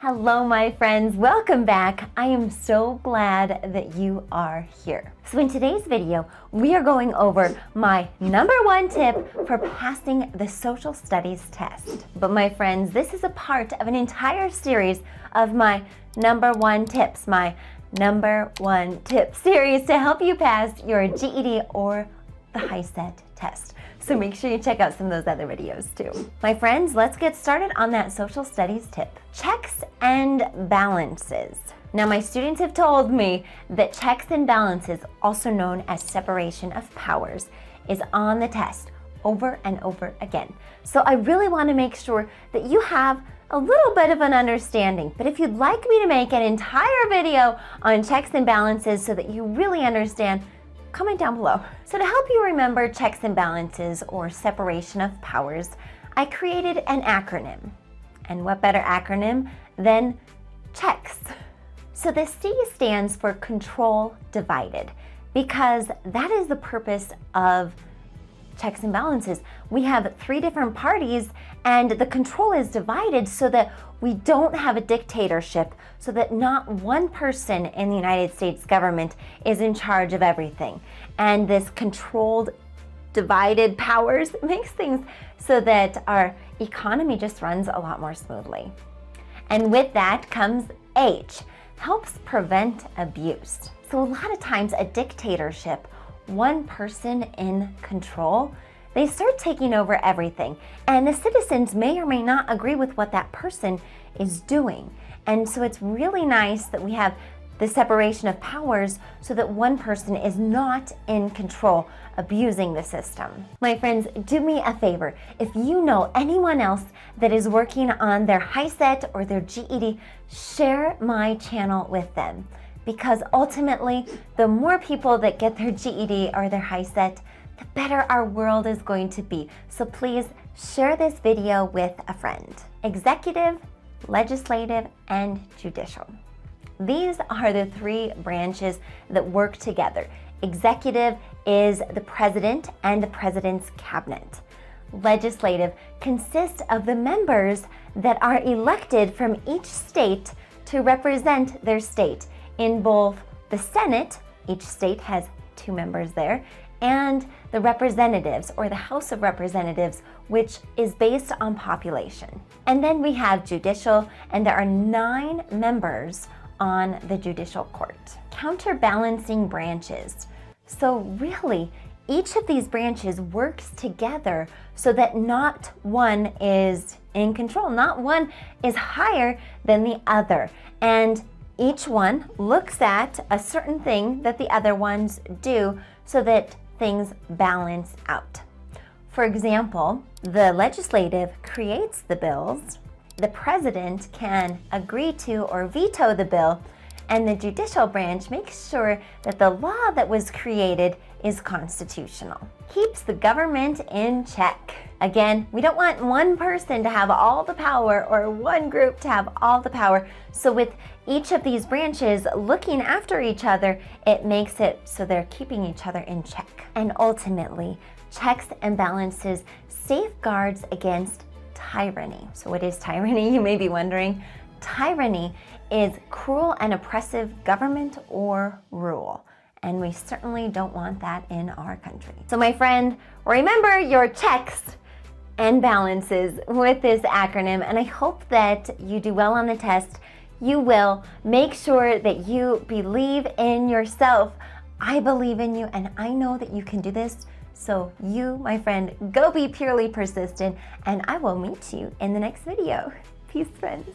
Hello, my friends. Welcome back. I am so glad that you are here. So in today's video, we are going over my #1 tip for passing the social studies test. But my friends, this is a part of an entire series of my #1 tips, my #1 tip series to help you pass your GED or the HiSET test. So make sure you check out some of those other videos too. My friends, let's get started on that social studies tip. Checks and balances. Now my students have told me that checks and balances, also known as separation of powers, is on the test over and over again. So I really want to make sure that you have a little bit of an understanding. But if you'd like me to make an entire video on checks and balances so that you really understand, comment down below. So to help you remember checks and balances or separation of powers, I created an acronym. And what better acronym than CHECKS? So the C stands for control divided, because that is the purpose of checks and balances. We have 3 different parties and the control is divided so that we don't have a dictatorship, so that not one person in the United States government is in charge of everything. And this controlled divided powers makes things so that our economy just runs a lot more smoothly. And with that comes H, helps prevent abuse. So a lot of times a dictatorship, one person in control, they start taking over everything. And the citizens may or may not agree with what that person is doing. And so it's really nice that we have the separation of powers so that one person is not in control, abusing the system. My friends, do me a favor. If you know anyone else that is working on their HiSET or their GED, share my channel with them. Because ultimately, the more people that get their GED or their HiSET, the better our world is going to be. So please share this video with a friend. Executive, legislative, and judicial. These are the 3 branches that work together. Executive is the president and the president's cabinet. Legislative consists of the members that are elected from each state to represent their state. In both the Senate, each state has 2 members there, and the representatives or the House of Representatives, which is based on population. And then we have judicial, and there are 9 members on the judicial court. Counterbalancing branches. So really, each of these branches works together so that not one is in control, not one is higher than the other. And each one looks at a certain thing that the other ones do so that things balance out. For example, the legislative creates the bills, the president can agree to or veto the bill, and the judicial branch makes sure that the law that was created is constitutional. Keeps the government in check. Again, we don't want one person to have all the power or one group to have all the power. So with each of these branches looking after each other, it makes it so they're keeping each other in check. And ultimately, checks and balances safeguards against tyranny. So what is tyranny, you may be wondering? Tyranny is cruel and oppressive government or rule. And we certainly don't want that in our country. So my friend, remember your checks and balances with this acronym, and I hope that you do well on the test. You will. Make sure that you believe in yourself. I believe in you, and I know that you can do this. So you, my friend, go be purely persistent, and I will meet you in the next video. Peace, friends.